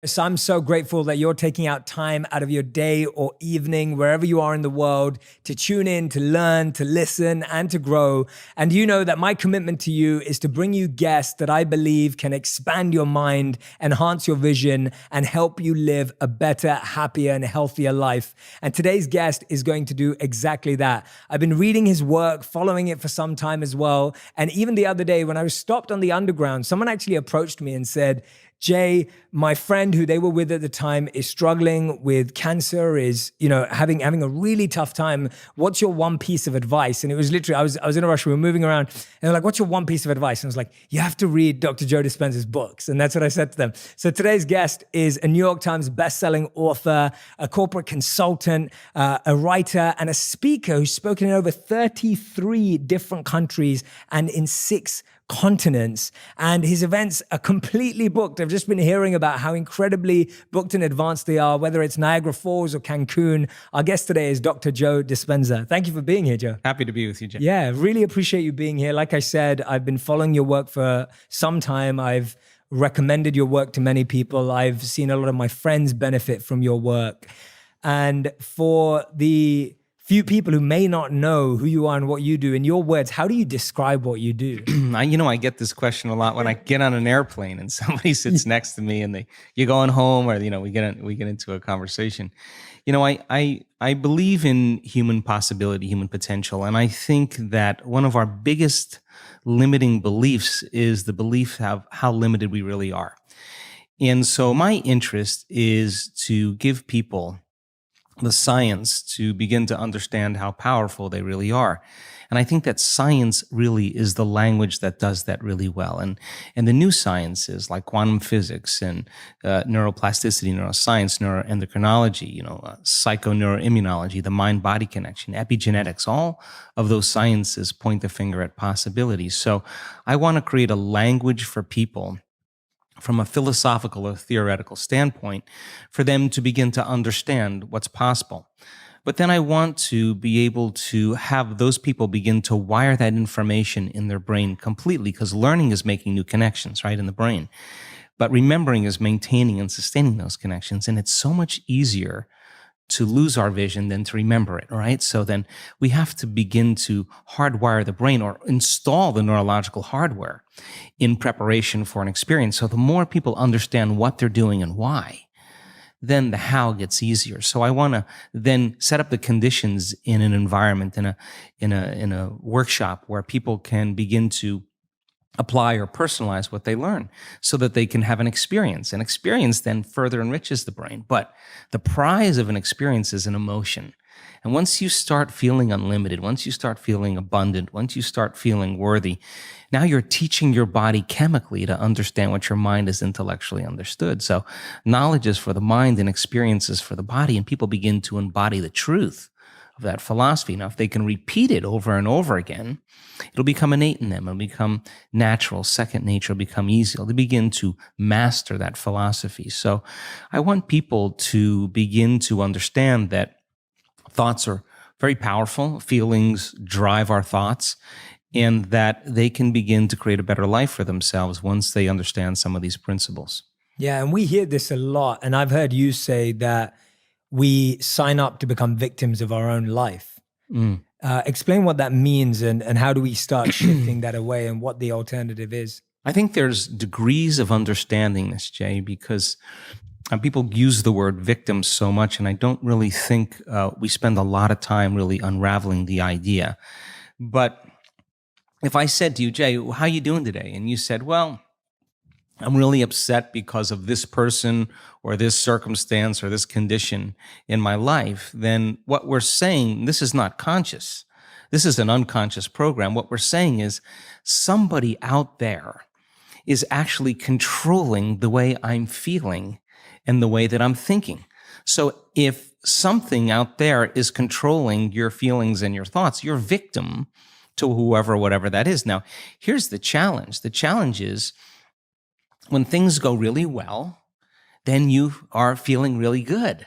So I'm so grateful that you're taking out time out of your day or evening, wherever you are in the world, to tune in, to learn, to listen, and to grow. And you know that my commitment to you is to bring you guests that I believe can expand your mind, enhance your vision, and help you live a better, happier, and healthier life. And today's guest is going to do exactly that. I've been reading his work, following it for some time as well. And even the other day, when I was stopped on the underground, someone actually approached me and said, Jay, my friend who they were with at the time is struggling with cancer, is, having a really tough time. What's your one piece of advice? And it was literally, I was in a rush, we were moving around, and they're like, what's your one piece of advice? And I was like, you have to read Dr. Joe Dispenza's books. And that's what I said to them. So today's guest is a New York Times bestselling author, a corporate consultant, a writer, and a speaker who's spoken in over 33 different countries and in 6 continents, and his events are completely booked. I've just been hearing about how incredibly booked in advance they are, whether it's Niagara Falls or Cancun. Our guest today is Dr. Joe Dispenza. Thank you for being here, Joe. Happy to be with you, Jay. Yeah, really appreciate you being here. Like I said, I've been following your work for some time. I've recommended your work to many people. I've seen a lot of my friends benefit from your work. And for the few people who may not know who you are and what you do, in your words, how do you describe what you do? I get this question a lot when I get on an airplane and somebody sits next to me and you're going home, or we get into a conversation. I believe in human possibility, human potential, and I think that one of our biggest limiting beliefs is the belief of how limited we really are. And so my interest is to give people the science to begin to understand how powerful they really are. And I think that science really is the language that does that really well. And the new sciences like quantum physics and neuroplasticity, neuroscience, neuroendocrinology, psychoneuroimmunology, the mind-body connection, epigenetics, all of those sciences point the finger at possibilities. So I want to create a language for people from a philosophical or theoretical standpoint, for them to begin to understand what's possible. But then I want to be able to have those people begin to wire that information in their brain completely, because learning is making new connections, right, in the brain. But remembering is maintaining and sustaining those connections. And it's so much easier to lose our vision than to remember it, right? So then we have to begin to hardwire the brain, or install the neurological hardware in preparation for an experience. So the more people understand what they're doing and why, then the how gets easier. So I want to then set up the conditions in an environment, in a workshop, where people can begin to apply or personalize what they learn so that they can have an experience. An experience then further enriches the brain. But the prize of an experience is an emotion. And once you start feeling unlimited, once you start feeling abundant, once you start feeling worthy, now you're teaching your body chemically to understand what your mind has intellectually understood. So knowledge is for the mind and experiences for the body, and people begin to embody the truth of that philosophy. Now, if they can repeat it over and over again, it'll become innate in them. It'll become natural, second nature, it'll become easy. They'll begin to master that philosophy. So I want people to begin to understand that thoughts are very powerful. Feelings drive our thoughts, and that they can begin to create a better life for themselves once they understand some of these principles. Yeah, and we hear this a lot. And I've heard you say that we sign up to become victims of our own life. Explain what that means, and how do we start shifting that away, and what the alternative is? I think there's degrees of understanding this, Jay, because people use the word victim so much, and I don't really think we spend a lot of time really unraveling the idea. But if I said to you, Jay, how are you doing today? And you said, well, I'm really upset because of this person or this circumstance or this condition in my life, then what we're saying, this is not conscious. This is an unconscious program. What we're saying is somebody out there is actually controlling the way I'm feeling and the way that I'm thinking. So if something out there is controlling your feelings and your thoughts, you're victim to whoever, whatever that is. Now, here's the challenge. The challenge is, when things go really well, then you are feeling really good.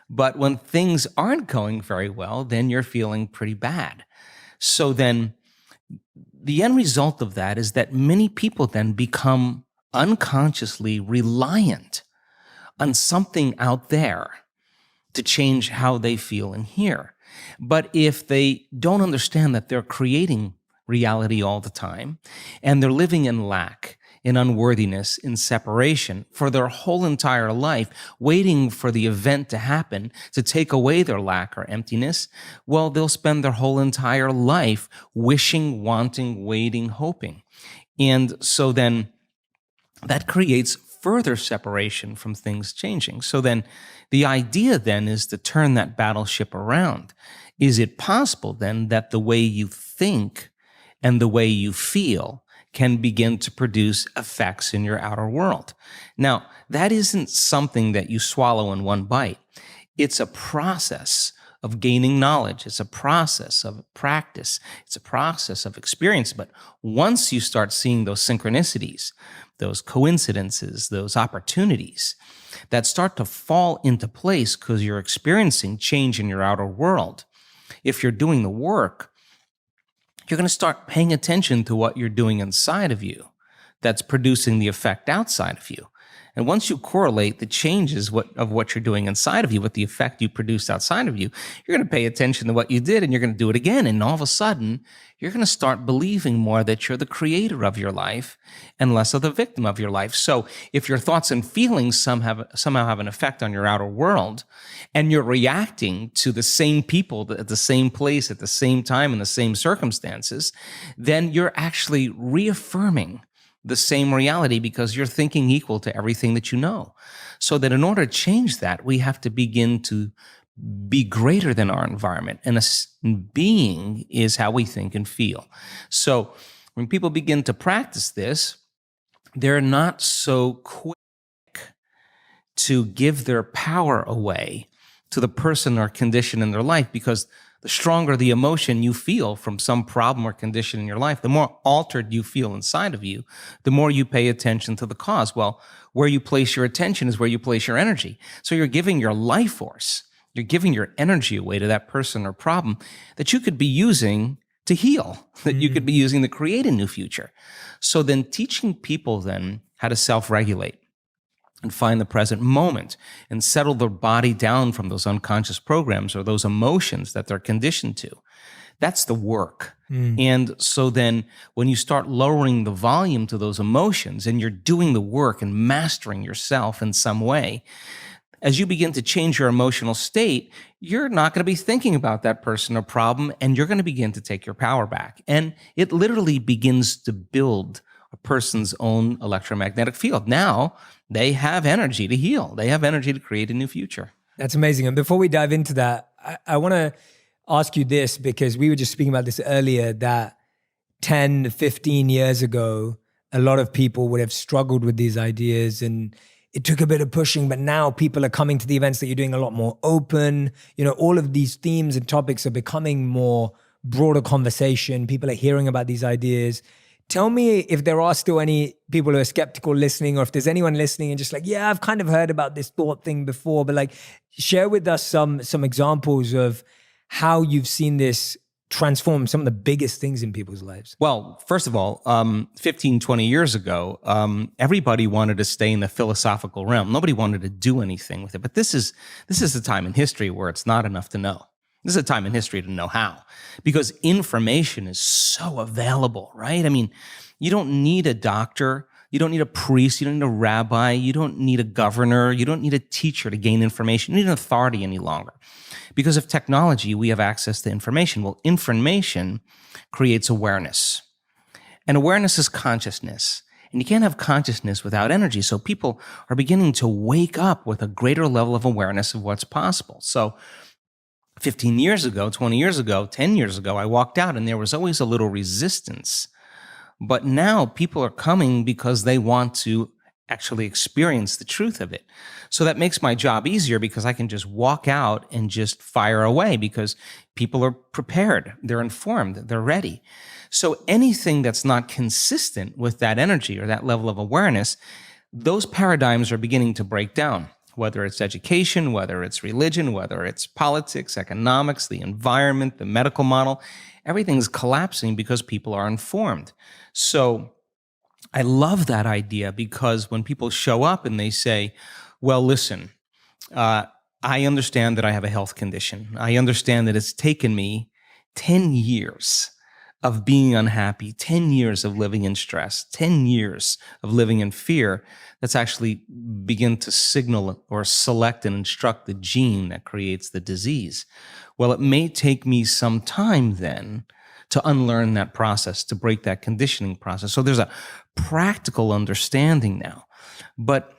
But when things aren't going very well, then you're feeling pretty bad. So then the end result of that is that many people then become unconsciously reliant on something out there to change how they feel in here. But if they don't understand that they're creating reality all the time, and they're living in lack, in unworthiness, in separation for their whole entire life, waiting for the event to happen to take away their lack or emptiness, well, they'll spend their whole entire life wishing, wanting, waiting, hoping. And so then that creates further separation from things changing. So then the idea then is to turn that battleship around. Is it possible then that the way you think and the way you feel can begin to produce effects in your outer world? Now, that isn't something that you swallow in one bite. It's a process of gaining knowledge. It's a process of practice. It's a process of experience. But once you start seeing those synchronicities, those coincidences, those opportunities that start to fall into place because you're experiencing change in your outer world, if you're doing the work, you're going to start paying attention to what you're doing inside of you that's producing the effect outside of you. And once you correlate the changes of what you're doing inside of you with the effect you produced outside of you, you're going to pay attention to what you did and you're going to do it again. And all of a sudden, you're going to start believing more that you're the creator of your life and less of the victim of your life. So if your thoughts and feelings somehow have an effect on your outer world, and you're reacting to the same people at the same place at the same time in the same circumstances, then you're actually reaffirming the same reality because you're thinking equal to everything that you know. So that in order to change that, we have to begin to be greater than our environment. And being is how we think and feel. So when people begin to practice this, they're not so quick to give their power away to the person or condition in their life, because the stronger the emotion you feel from some problem or condition in your life, the more altered you feel inside of you, the more you pay attention to the cause. Well, where you place your attention is where you place your energy. So you're giving your life force, you're giving your energy away to that person or problem that you could be using to heal, that you could be using to create a new future. So then teaching people then how to self-regulate and find the present moment and settle their body down from those unconscious programs or those emotions that they're conditioned to. That's the work. And so then when you start lowering the volume to those emotions and you're doing the work and mastering yourself in some way, as you begin to change your emotional state, you're not going to be thinking about that person or problem, and you're going to begin to take your power back. And it literally begins to build a person's own electromagnetic field. Now, they have energy to heal. They have energy to create a new future. That's amazing. And before we dive into that, I want to ask you this, because we were just speaking about this earlier, that 10, 15 years ago, a lot of people would have struggled with these ideas and it took a bit of pushing, but now people are coming to the events that you're doing a lot more open. You know, all of these themes and topics are becoming more broader conversation. People are hearing about these ideas. Tell me if there are still any people who are skeptical listening, or if there's anyone listening and just like, yeah, I've kind of heard about this thought thing before, but like share with us some examples of how you've seen this transform some of the biggest things in people's lives. Well, first of all, 15, 20 years ago, everybody wanted to stay in the philosophical realm. Nobody wanted to do anything with it. But this is a time in history where it's not enough to know. This is a time in history to know how, because information is so available, right? I mean, you don't need a doctor, you don't need a priest, you don't need a rabbi, you don't need a governor, you don't need a teacher to gain information. You don't need an authority any longer. Because of technology, we have access to information. Well, information creates awareness. And awareness is consciousness. And you can't have consciousness without energy. So people are beginning to wake up with a greater level of awareness of what's possible. So 15 years ago, 20 years ago, 10 years ago, I walked out and there was always a little resistance. But now people are coming because they want to actually experience the truth of it. So that makes my job easier because I can just walk out and just fire away because people are prepared, they're informed, they're ready. So anything that's not consistent with that energy or that level of awareness, those paradigms are beginning to break down. Whether it's education, whether it's religion, whether it's politics, economics, the environment, the medical model, everything's collapsing because people are informed. So I love that idea because when people show up and they say, Well, listen, I understand that I have a health condition. I understand that it's taken me 10 years of being unhappy, 10 years of living in stress, 10 years of living in fear that's actually begin to signal or select and instruct the gene that creates the disease. Well, it may take me some time then to unlearn that process, to break that conditioning process. So there's a practical understanding now. But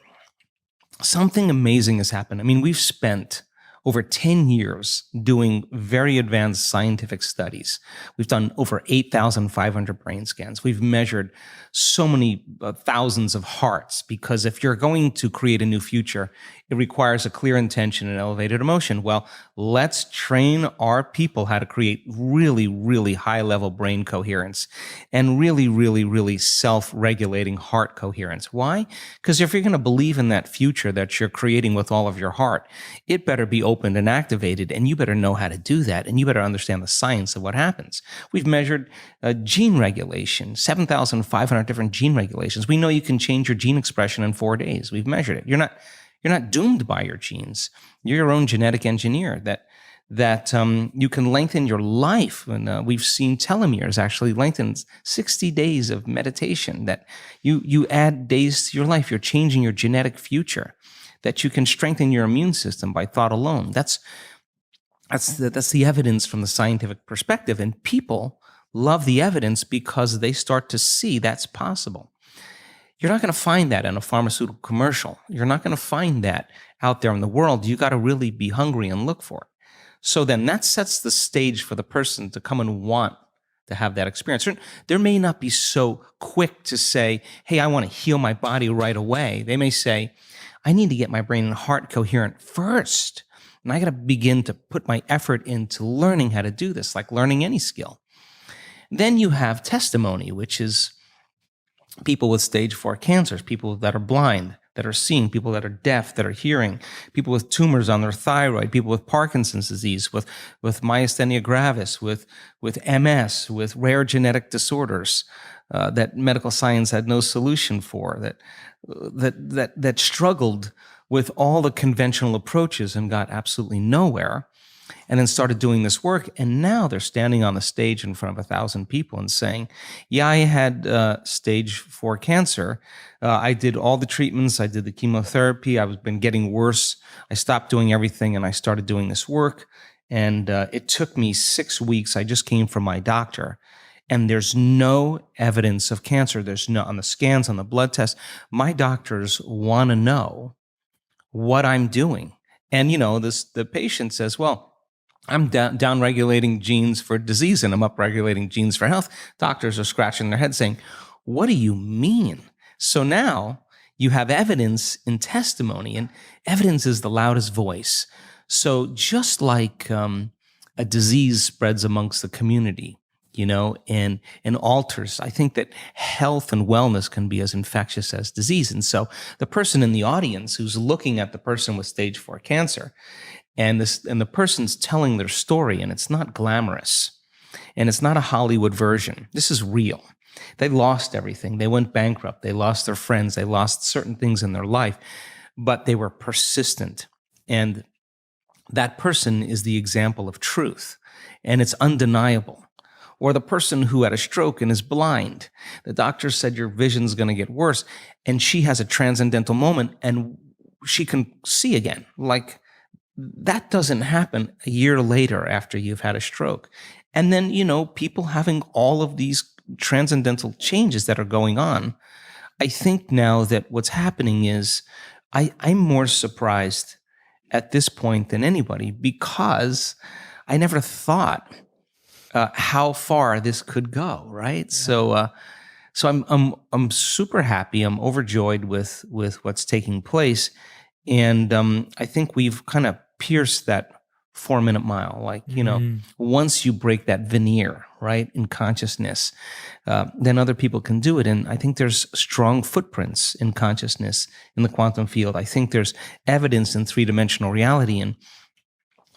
something amazing has happened. I mean, we've spent over 10 years doing very advanced scientific studies. We've done over 8,500 brain scans. We've measured so many thousands of hearts, because if you're going to create a new future, it requires a clear intention and elevated emotion. Well, let's train our people how to create really, really high-level brain coherence and really, really, really self-regulating heart coherence. Why? Because if you're going to believe in that future that you're creating with all of your heart, it better be opened and activated, and you better know how to do that, and you better understand the science of what happens. We've measured gene regulation, 7,500 different gene regulations. We know you can change your gene expression in 4 days. We've measured it. You're not doomed by your genes. You're your own genetic engineer. That you can lengthen your life. And we've seen telomeres actually lengthen 60 days of meditation. That you add days to your life. You're changing your genetic future. That you can strengthen your immune system by thought alone. That's the evidence from the scientific perspective. And people love the evidence because they start to see that's possible. You're not going to find that in a pharmaceutical commercial. You're not going to find that out there in the world. You got to really be hungry and look for it. So then that sets the stage for the person to come and want to have that experience. There may not be so quick to say, hey, I want to heal my body right away. They may say, I need to get my brain and heart coherent first. And I got to begin to put my effort into learning how to do this, like learning any skill. Then you have testimony, which is people with stage 4 cancers, people that are blind, that are seeing, people that are deaf, that are hearing, people with tumors on their thyroid, people with Parkinson's disease, with myasthenia gravis, with MS, with rare genetic disorders that medical science had no solution for, that struggled with all the conventional approaches and got absolutely nowhere, and then started doing this work. And now they're standing on the stage in front of 1,000 people and saying, yeah, I had stage 4 cancer. I did all the treatments. I did the chemotherapy. I've been getting worse. I stopped doing everything and I started doing this work. And it took me 6 weeks. I just came from my doctor. And there's no evidence of cancer. There's no, on the scans, on the blood tests, my doctors want to know what I'm doing. And, the patient says, well, I'm down regulating genes for disease and I'm up regulating genes for health. Doctors are scratching their heads saying, what do you mean? So now you have evidence in testimony, and evidence is the loudest voice. So just like a disease spreads amongst the community, and alters, I think that health and wellness can be as infectious as disease. And so the person in the audience who's looking at the person with stage 4 cancer, and the person's telling their story, and it's not glamorous, and it's not a Hollywood version. This is real. They lost everything. They went bankrupt. They lost their friends. They lost certain things in their life, but they were persistent. And that person is the example of truth, and it's undeniable. Or the person who had a stroke and is blind. The doctor said your vision's going to get worse, and she has a transcendental moment, and she can see again. Like, that doesn't happen a year later after you've had a stroke. And then, people having all of these transcendental changes that are going on. I think now that what's happening is I'm more surprised at this point than anybody, because I never thought how far this could go, right? Yeah. So I'm super happy. I'm overjoyed with what's taking place. And I think we've kind of pierced that 4-minute mile. Like, once you break that veneer, right, in consciousness, then other people can do it. And I think there's strong footprints in consciousness in the quantum field. I think there's evidence in 3-dimensional reality. And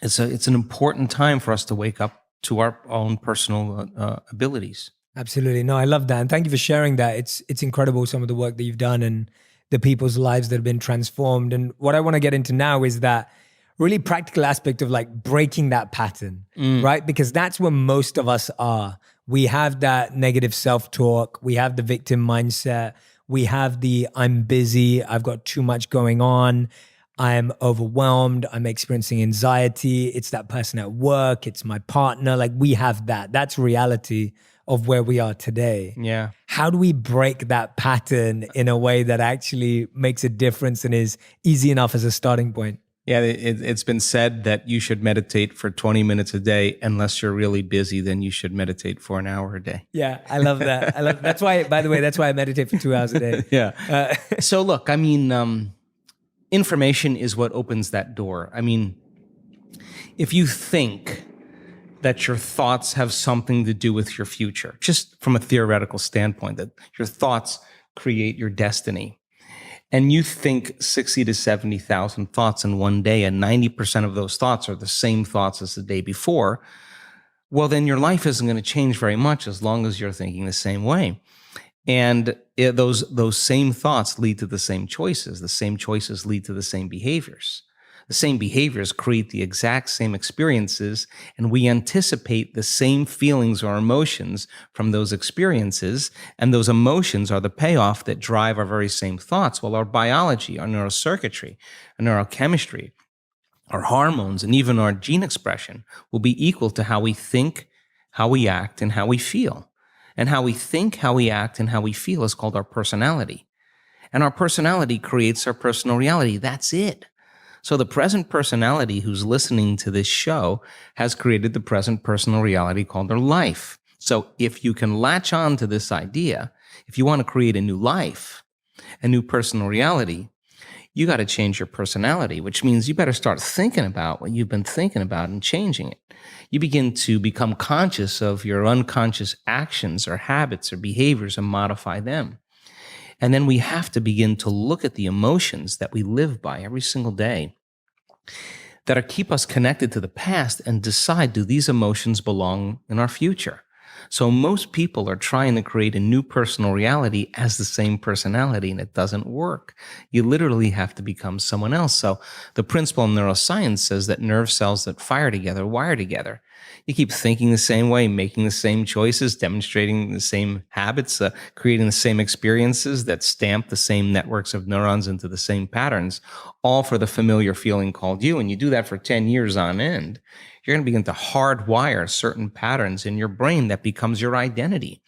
it's an important time for us to wake up to our own personal abilities. Absolutely. No, I love that. And thank you for sharing that. It's incredible, some of the work that you've done, and the people's lives that have been transformed. And what I want to get into now is that really practical aspect of like breaking that pattern, right? Because that's where most of us are. We have that negative self-talk. We have the victim mindset. We have the I'm busy. I've got too much going on. I'm overwhelmed. I'm experiencing anxiety. It's that person at work. It's my partner. Like we have that. That's reality of where we are today. Yeah. How do we break that pattern in a way that actually makes a difference and is easy enough as a starting point? Yeah, it's been said that you should meditate for 20 minutes a day. Unless you're really busy, then you should meditate for an hour a day. Yeah, I love that. That's why, by the way, that's why I meditate for 2 hours a day. Yeah. So look, I mean, information is what opens that door. I mean, if you think that your thoughts have something to do with your future, just from a theoretical standpoint, that your thoughts create your destiny, and you think 60 to 70,000 thoughts in one day, and 90% of those thoughts are the same thoughts as the day before, well, then your life isn't going to change very much as long as you're thinking the same way. And those same thoughts lead to the same choices. The same choices lead to the same behaviors. The same behaviors create the exact same experiences, and we anticipate the same feelings or emotions from those experiences, and those emotions are the payoff that drive our very same thoughts. Well, our biology, our neurocircuitry, our neurochemistry, our hormones, and even our gene expression will be equal to how we think, how we act, and how we feel. And how we think, how we act, and how we feel is called our personality. And our personality creates our personal reality. That's it. So the present personality who's listening to this show has created the present personal reality called their life. So if you can latch on to this idea, if you want to create a new life, a new personal reality, you got to change your personality, which means you better start thinking about what you've been thinking about and changing it. You begin to become conscious of your unconscious actions or habits or behaviors and modify them. And then we have to begin to look at the emotions that we live by every single day that keep us connected to the past and decide, do these emotions belong in our future? So most people are trying to create a new personal reality as the same personality, and it doesn't work. You literally have to become someone else. So the principle in neuroscience says that nerve cells that fire together wire together. You keep thinking the same way, making the same choices, demonstrating the same habits, creating the same experiences that stamp the same networks of neurons into the same patterns, all for the familiar feeling called you. And you do that for 10 years on end. You're going to begin to hardwire certain patterns in your brain that becomes your identity.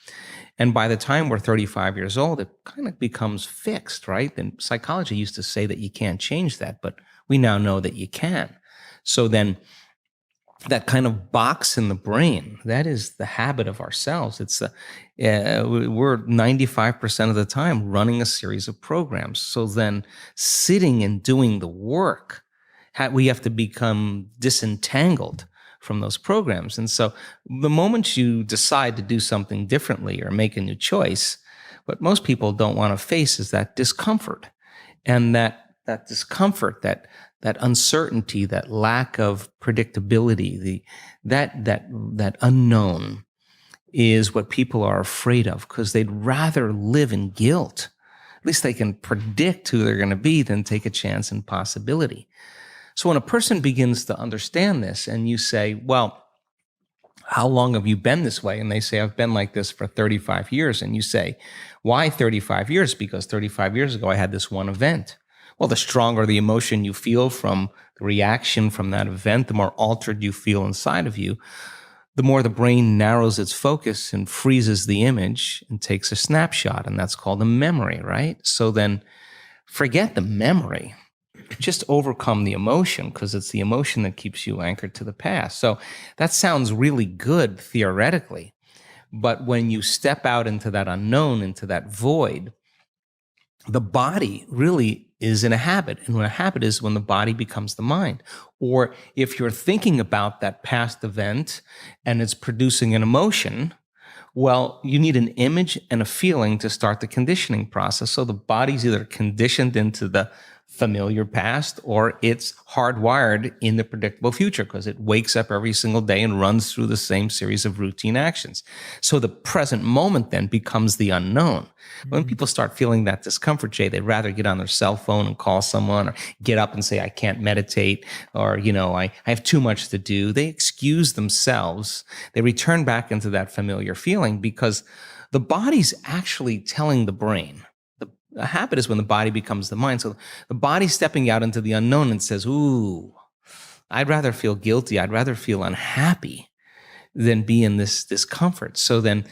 And by the time we're 35 years old, it kind of becomes fixed, right? And psychology used to say that you can't change that, but we now know that you can. So then that kind of box in the brain, that is the habit of ourselves. It's we're 95% of the time running a series of programs. So then sitting and doing the work, we have to become disentangled from those programs. And so the moment you decide to do something differently or make a new choice, what most people don't want to face is that discomfort. And that discomfort, that uncertainty, that lack of predictability, that unknown is what people are afraid of, because they'd rather live in guilt. At least they can predict who they're going to be than take a chance in possibility. So when a person begins to understand this and you say, well, how long have you been this way? And they say, I've been like this for 35 years. And you say, why 35 years? Because 35 years ago, I had this one event. Well, the stronger the emotion you feel from the reaction from that event, the more altered you feel inside of you, the more the brain narrows its focus and freezes the image and takes a snapshot. And that's called a memory, right? So then forget the memory. Just overcome the emotion, because it's the emotion that keeps you anchored to the past. So that sounds really good theoretically. But when you step out into that unknown, into that void, the body really is in a habit. And when a habit is when the body becomes the mind. Or if you're thinking about that past event and it's producing an emotion, well, you need an image and a feeling to start the conditioning process. So the body's either conditioned into the familiar past or it's hardwired in the predictable future because it wakes up every single day and runs through the same series of routine actions. So the present moment then becomes the unknown. When people start feeling that discomfort, Jay, they'd rather get on their cell phone and call someone or get up and say, I can't meditate, or, I have too much to do. They excuse themselves. They return back into that familiar feeling because the body's actually telling the brain. A habit is when the body becomes the mind. So the body's stepping out into the unknown and says, ooh, I'd rather feel guilty. I'd rather feel unhappy than be in this discomfort. So then,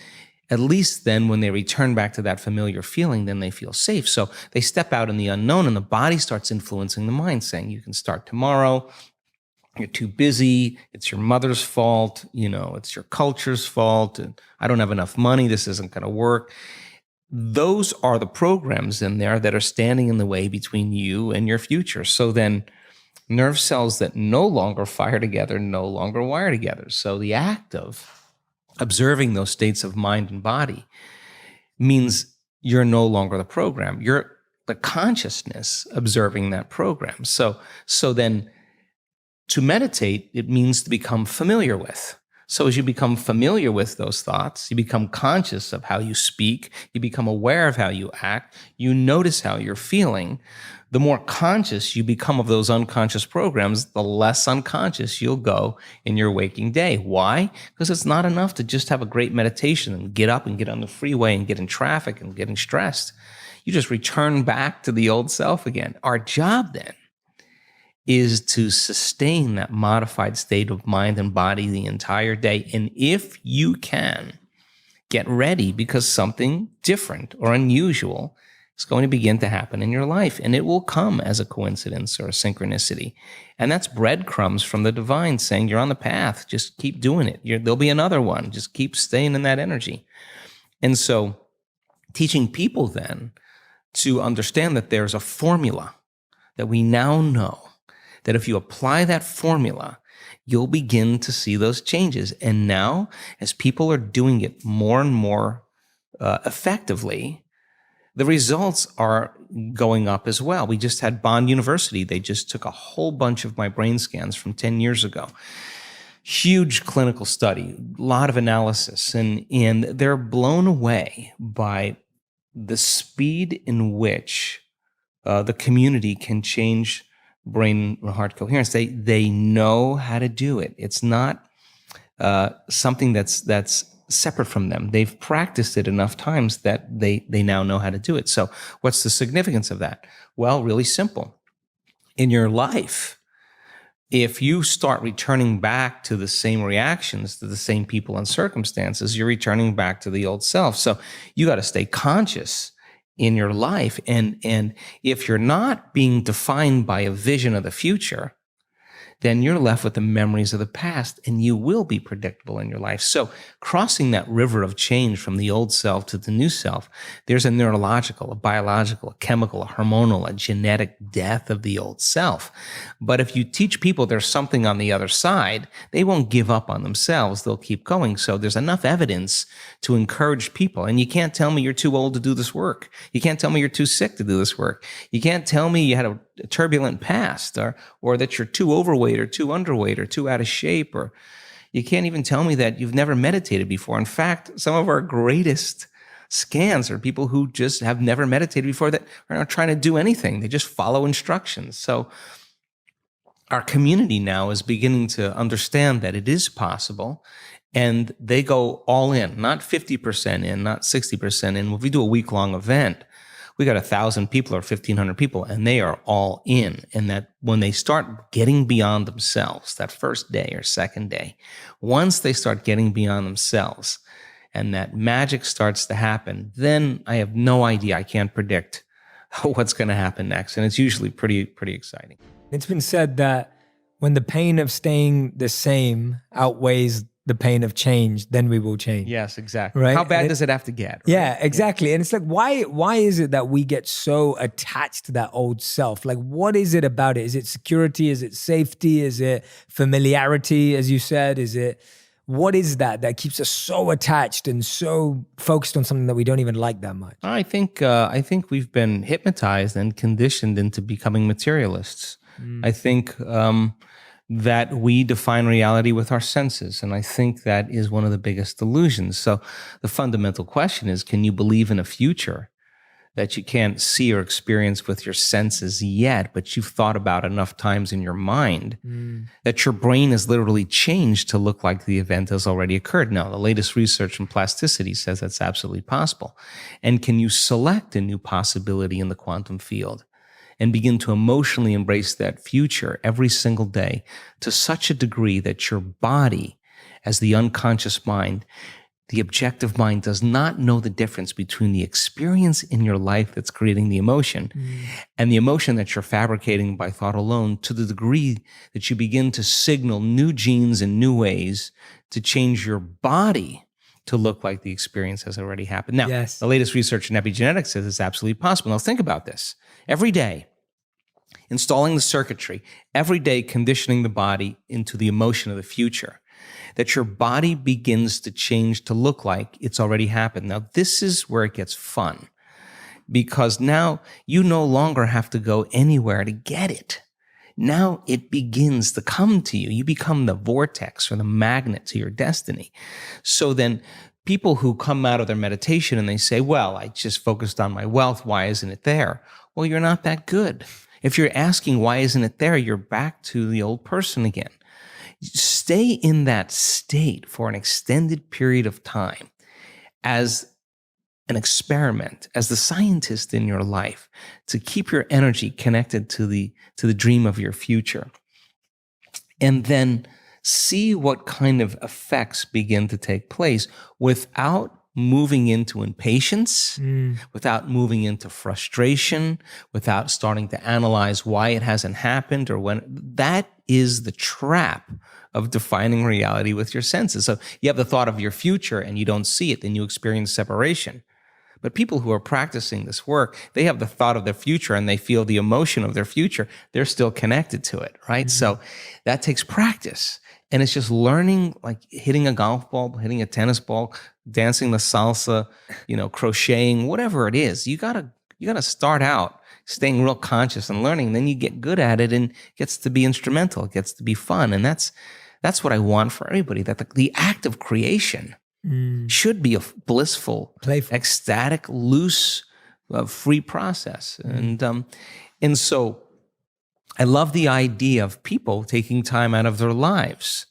at least then when they return back to that familiar feeling, then they feel safe. So they step out in the unknown and the body starts influencing the mind, saying, you can start tomorrow. You're too busy. It's your mother's fault. It's your culture's fault. And I don't have enough money. This isn't going to work. Those are the programs in there that are standing in the way between you and your future. So then nerve cells that no longer fire together no longer wire together. So the act of observing those states of mind and body means you're no longer the program. You're the consciousness observing that program. So then to meditate, it means to become familiar with. So as you become familiar with those thoughts, you become conscious of how you speak, you become aware of how you act, you notice how you're feeling. The more conscious you become of those unconscious programs, the less unconscious you'll go in your waking day. Why? Because it's not enough to just have a great meditation and get up and get on the freeway and get in traffic and getting stressed. You just return back to the old self again. Our job then is to sustain that modified state of mind and body the entire day. And if you can, get ready because something different or unusual is going to begin to happen in your life. And it will come as a coincidence or a synchronicity. And that's breadcrumbs from the divine saying, you're on the path. Just keep doing it. There'll be another one. Just keep staying in that energy. And so teaching people then to understand that there's a formula that we now know, that if you apply that formula, you'll begin to see those changes. And now, as people are doing it more and more effectively, the results are going up as well. We just had Bond University. They just took a whole bunch of my brain scans from 10 years ago. Huge clinical study, a lot of analysis, and they're blown away by the speed in which the community can change brain and heart coherence. They know how to do it. It's not something that's separate from them. They've practiced it enough times that they now know how to do it. So what's the significance of that? Well, really simple. In your life, if you start returning back to the same reactions, to the same people and circumstances, you're returning back to the old self. So you got to stay conscious in your life. And if you're not being defined by a vision of the future, then you're left with the memories of the past and you will be predictable in your life. So crossing that river of change from the old self to the new self, there's a neurological, a biological, a chemical, a hormonal, a genetic death of the old self. But if you teach people there's something on the other side, they won't give up on themselves. They'll keep going. So there's enough evidence to encourage people. And you can't tell me you're too old to do this work. You can't tell me you're too sick to do this work. You can't tell me you had a turbulent past or that you're too overweight or too underweight or too out of shape, or you can't even tell me that you've never meditated before. In fact, some of our greatest scans are people who just have never meditated before that are not trying to do anything. They just follow instructions. So our community now is beginning to understand that it is possible, and they go all in, not 50% in, not 60% in. If we do a week-long event, we got 1,000 people or 1,500 people, and they are all in. And that when they start getting beyond themselves, that first day or second day, once they start getting beyond themselves and that magic starts to happen, then I have no idea. I can't predict what's going to happen next. And it's usually pretty exciting. It's been said that when the pain of staying the same outweighs the pain of change, then we will change. Yes, exactly. Right? How bad does it have to get? Right? Yeah, exactly. And it's like, why is it that we get so attached to that old self? Like, what is it about it? Is it security? Is it safety? Is it familiarity, as you said? What is that keeps us so attached and so focused on something that we don't even like that much? I think we've been hypnotized and conditioned into becoming materialists. I think that we define reality with our senses, and I think that is one of the biggest illusions. So the fundamental question is, can you believe in a future that you can't see or experience with your senses yet, but you've thought about enough times in your mind that your brain has literally changed to look like the event has already occurred? Now, the latest research in plasticity says that's absolutely possible. And can you select a new possibility in the quantum field and begin to emotionally embrace that future every single day to such a degree that your body, as the unconscious mind, the objective mind, does not know the difference between the experience in your life that's creating the emotion and the emotion that you're fabricating by thought alone, to the degree that you begin to signal new genes in new ways to change your body to look like the experience has already happened. Now, Yes. the latest research in epigenetics says it's absolutely possible. Now, think about this. Every day, installing the circuitry, every day conditioning the body into the emotion of the future, that your body begins to change to look like it's already happened. Now, this is where it gets fun, because now you no longer have to go anywhere to get it. Now it begins to come to you. You become the vortex or the magnet to your destiny. So then people who come out of their meditation and they say, well, I just focused on my wealth, why isn't it there? Well, you're not that good. If you're asking why isn't it there, you're back to the old person again. Stay in that state for an extended period of time as an experiment, as the scientist in your life, to keep your energy connected to the dream of your future. And then see what kind of effects begin to take place without moving into impatience, without moving into frustration, without starting to analyze why it hasn't happened or when. That is the trap of defining reality with your senses. So you have the thought of your future and you don't see it, then you experience separation. But people who are practicing this work, they have the thought of their future and they feel the emotion of their future. They're still connected to it, right? So that takes practice. And it's just learning, like hitting a golf ball, hitting a tennis ball, dancing the salsa, crocheting, whatever it is. You gotta start out staying real conscious and learning. Then you get good at it and it gets to be instrumental. It gets to be fun. And that's what I want for everybody, that the act of creation should be a blissful, playful, ecstatic, loose, free process. And so I love the idea of people taking time out of their lives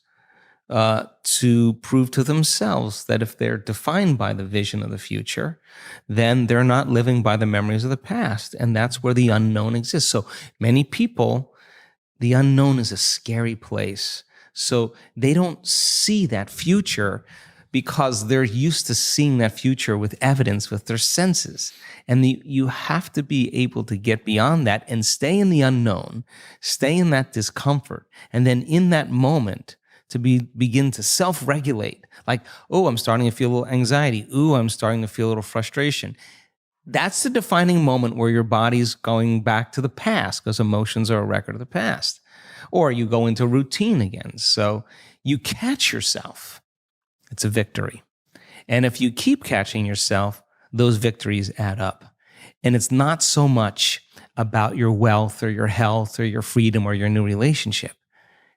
to prove to themselves that if they're defined by the vision of the future, then they're not living by the memories of the past. And that's where the unknown exists. So many people, the unknown is a scary place. So they don't see that future because they're used to seeing that future with evidence, with their senses. And you have to be able to get beyond that and stay in the unknown, stay in that discomfort, and then in that moment to begin to self-regulate. Like, oh, I'm starting to feel a little anxiety. Ooh, I'm starting to feel a little frustration. That's the defining moment where your body's going back to the past, because emotions are a record of the past. Or you go into routine again. So you catch yourself. It's a victory. And if you keep catching yourself, those victories add up. And it's not so much about your wealth or your health or your freedom or your new relationship.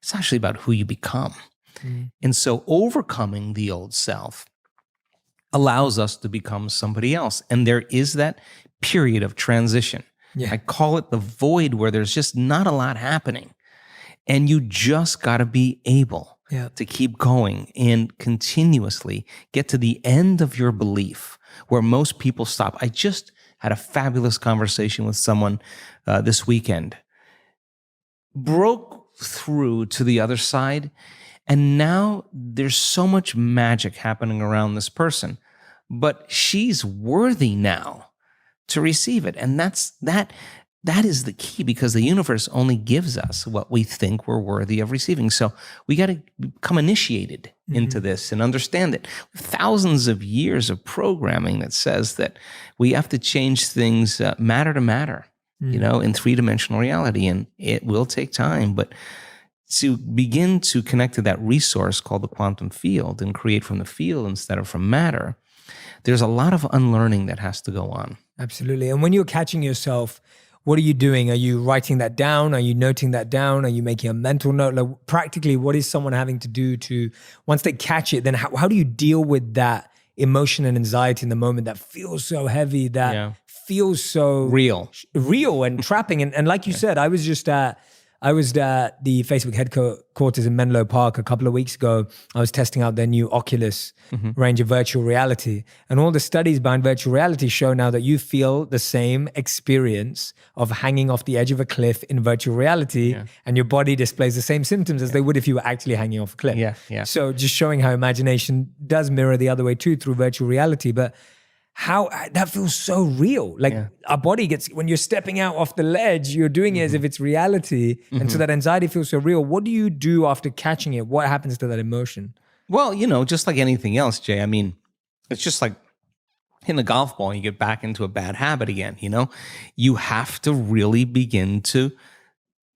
It's actually about who you become. And so overcoming the old self allows us to become somebody else. And there is that period of transition. I call it the void, where there's just not a lot happening. And you just got to be able to keep going and continuously get to the end of your belief, where most people stop. I just had a fabulous conversation with someone this weekend, broke through to the other side, and now there's so much magic happening around this person, but she's worthy now to receive it. And that is the key, because the universe only gives us what we think we're worthy of receiving. So we got to become initiated into this and understand it. Thousands of years of programming that says that we have to change things matter to matter, in three-dimensional reality. And it will take time, but to begin to connect to that resource called the quantum field and create from the field instead of from matter, there's a lot of unlearning that has to go on. Absolutely. And when you're catching yourself, what are you doing? Are you writing that down? Are you noting that down? Are you making a mental note? Like, practically, what is someone having to do to, once they catch it, then how do you deal with that emotion and anxiety in the moment that feels so heavy, that feels so real and trapping? And like you said, I was at the Facebook headquarters in Menlo Park a couple of weeks ago. I was testing out their new Oculus range of virtual reality. And all the studies behind virtual reality show now that you feel the same experience of hanging off the edge of a cliff in virtual reality, and your body displays the same symptoms as they would if you were actually hanging off a cliff. So just showing how imagination does mirror the other way too through virtual reality. But how that feels so real. Like our body gets, when you're stepping out off the ledge, you're doing it as if it's reality. And so that anxiety feels so real. What do you do after catching it? What happens to that emotion? Well, just like anything else, Jay, I mean, it's just like hitting a golf ball and you get back into a bad habit again, You have to really begin to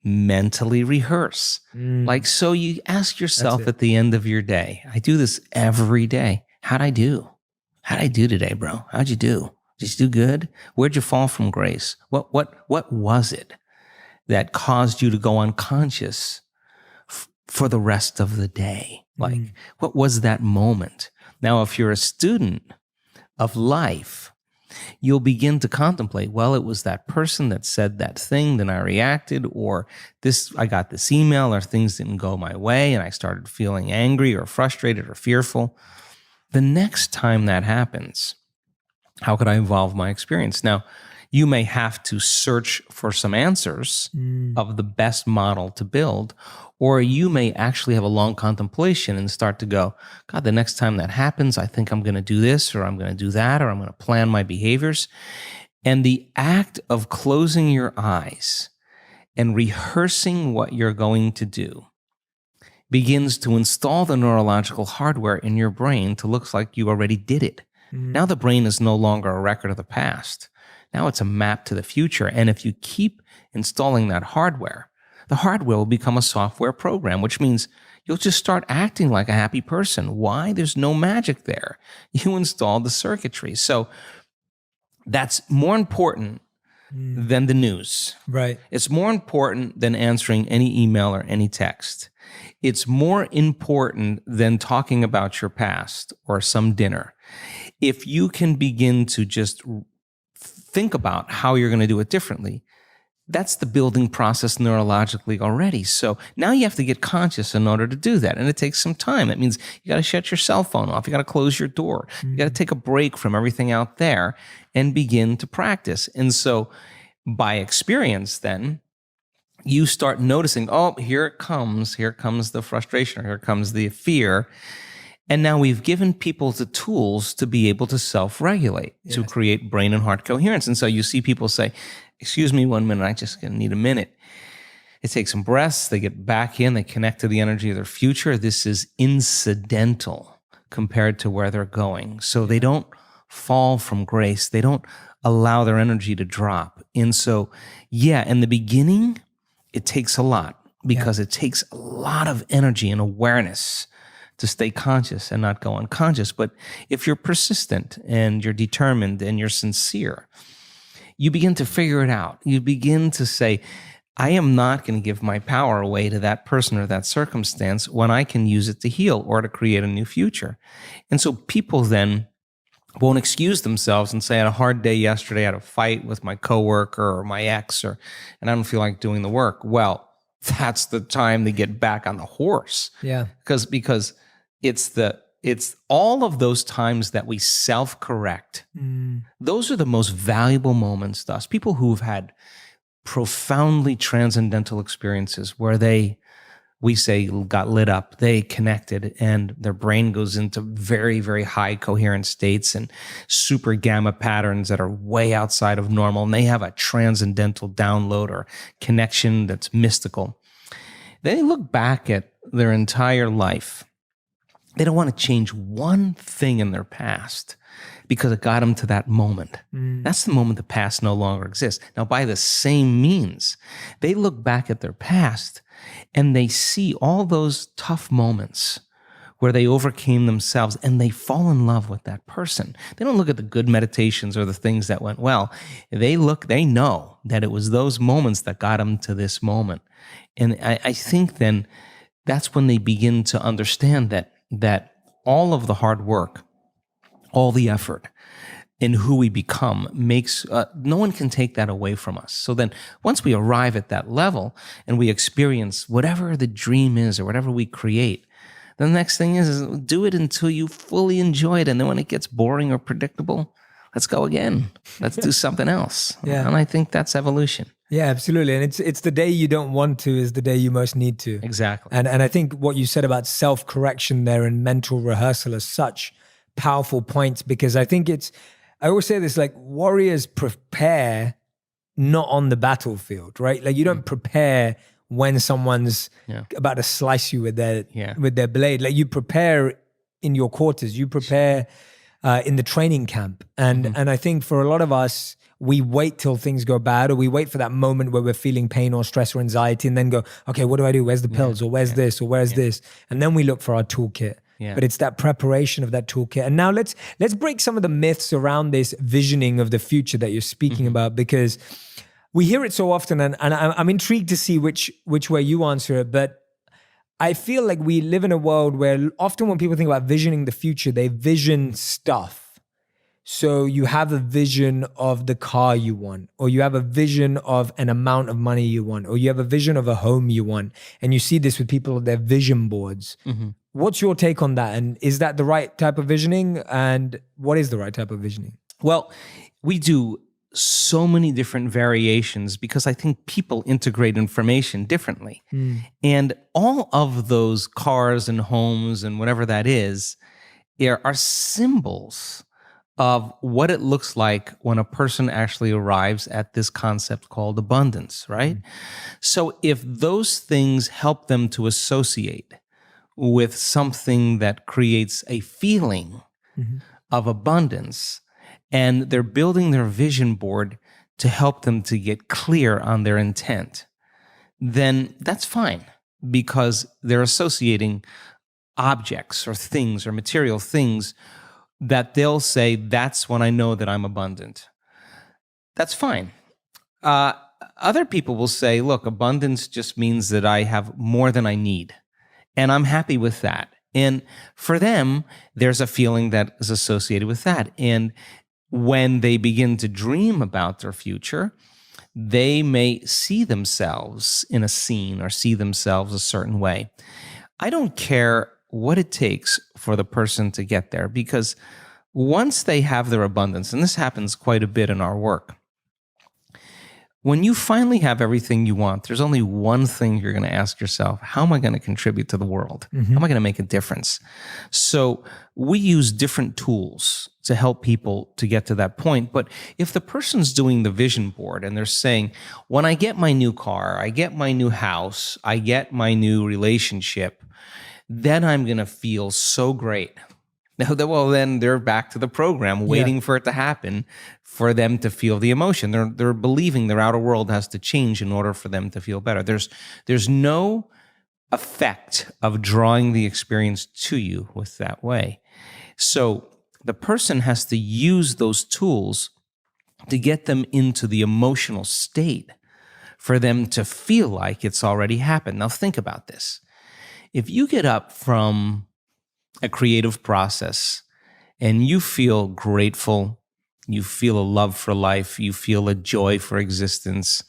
mentally rehearse. Like, so you ask yourself at the end of your day, I do this every day. How'd I do? How'd I do today, bro? How'd you do? Did you do good? Where'd you fall from grace? What was it that caused you to go unconscious for the rest of the day? Like, what was that moment? Now, if you're a student of life, you'll begin to contemplate, well, it was that person that said that thing, then I reacted, or I got this email, or things didn't go my way, and I started feeling angry or frustrated or fearful. The next time that happens, how could I evolve my experience? Now, you may have to search for some answers of the best model to build, or you may actually have a long contemplation and start to go, God, the next time that happens, I think I'm going to do this, or I'm going to do that, or I'm going to plan my behaviors. And the act of closing your eyes and rehearsing what you're going to do begins to install the neurological hardware in your brain to look like you already did it. Now the brain is no longer a record of the past. Now it's a map to the future. And if you keep installing that hardware, the hardware will become a software program, which means you'll just start acting like a happy person. Why? There's no magic there. You installed the circuitry. So that's more important than the news. Right. It's more important than answering any email or any text. It's more important than talking about your past or some dinner. If you can begin to just think about how you're going to do it differently, that's the building process neurologically already. So now you have to get conscious in order to do that. And it takes some time. It means you got to shut your cell phone off. You got to close your door. You got to take a break from everything out there and begin to practice. And so by experience then, you start noticing, oh, here it comes the frustration, or here comes the fear. And now we've given people the tools to be able to self-regulate, to create brain and heart coherence. And so you see people say, excuse me 1 minute, I just need a minute. They take some breaths, they get back in, they connect to the energy of their future. This is incidental compared to where they're going. So they don't fall from grace. They don't allow their energy to drop. And so, in the beginning, it takes a lot, because it takes a lot of energy and awareness to stay conscious and not go unconscious. But if you're persistent and you're determined and you're sincere, you begin to figure it out. You begin to say, I am not going to give my power away to that person or that circumstance when I can use it to heal or to create a new future. And so people then won't excuse themselves and say, I had a hard day yesterday, I had a fight with my coworker or my ex, and I don't feel like doing the work. Well, that's the time to get back on the horse. Yeah. Because it's all of those times that we self-correct. Those are the most valuable moments to us. People who've had profoundly transcendental experiences where we say, got lit up, they connected, and their brain goes into very, very high coherent states and super gamma patterns that are way outside of normal, and they have a transcendental download or connection that's mystical. They look back at their entire life. They don't want to change one thing in their past because it got them to that moment. That's the moment the past no longer exists. Now, by the same means, they look back at their past and they see all those tough moments where they overcame themselves and they fall in love with that person. They don't look at the good meditations or the things that went well. They know that it was those moments that got them to this moment. And I think then that's when they begin to understand that all of the hard work, all the effort in who we become makes, no one can take that away from us. So then once we arrive at that level and we experience whatever the dream is or whatever we create, the next thing is do it until you fully enjoy it. And then when it gets boring or predictable, let's go again. Let's do something else. Yeah. And I think that's evolution. Yeah, absolutely. And it's the day you don't want to is the day you most need to. Exactly. And I think what you said about self-correction there and mental rehearsal are such powerful points, because I think I always say this, like, warriors prepare not on the battlefield, right? Like, you don't prepare when someone's about to slice you with their blade. Like, you prepare in your quarters, you prepare in the training camp. And I think for a lot of us, we wait till things go bad, or we wait for that moment where we're feeling pain or stress or anxiety, and then go, okay, what do I do? Where's the pills? Or where's this? Or where's this? And then we look for our toolkit. Yeah. But it's that preparation of that toolkit. And now let's break some of the myths around this visioning of the future that you're speaking about, because we hear it so often, and I'm intrigued to see which way you answer it. But I feel like we live in a world where often when people think about visioning the future, they vision stuff. So you have a vision of the car you want, or you have a vision of an amount of money you want, or you have a vision of a home you want. And you see this with people with their vision boards. What's your take on that? And is that the right type of visioning? And what is the right type of visioning? Well, we do so many different variations because I think people integrate information differently. And all of those cars and homes and whatever that is, are symbols of what it looks like when a person actually arrives at this concept called abundance, right? So if those things help them to associate with something that creates a feeling of abundance, and they're building their vision board to help them to get clear on their intent, then that's fine, because they're associating objects or things or material things that they'll say, that's when I know that I'm abundant. That's fine. Other people will say, look, abundance just means that I have more than I need, and I'm happy with that. And for them, there's a feeling that is associated with that. And when they begin to dream about their future, they may see themselves in a scene or see themselves a certain way. I don't care what it takes for the person to get there, because once they have their abundance, and this happens quite a bit in our work, when you finally have everything you want, there's only one thing you're going to ask yourself: how am I going to contribute to the world? How am I going to make a difference? So we use different tools to help people to get to that point. But if the person's doing the vision board and they're saying, when I get my new car, I get my new house, I get my new relationship, then I'm going to feel so great. Well, then they're back to the program, waiting for it to happen for them to feel the emotion. They're believing their outer world has to change in order for them to feel better. There's no effect of drawing the experience to you with that way. So the person has to use those tools to get them into the emotional state for them to feel like it's already happened. Now think about this. If you get up from a creative process and you feel grateful, you feel a love for life, you feel a joy for existence,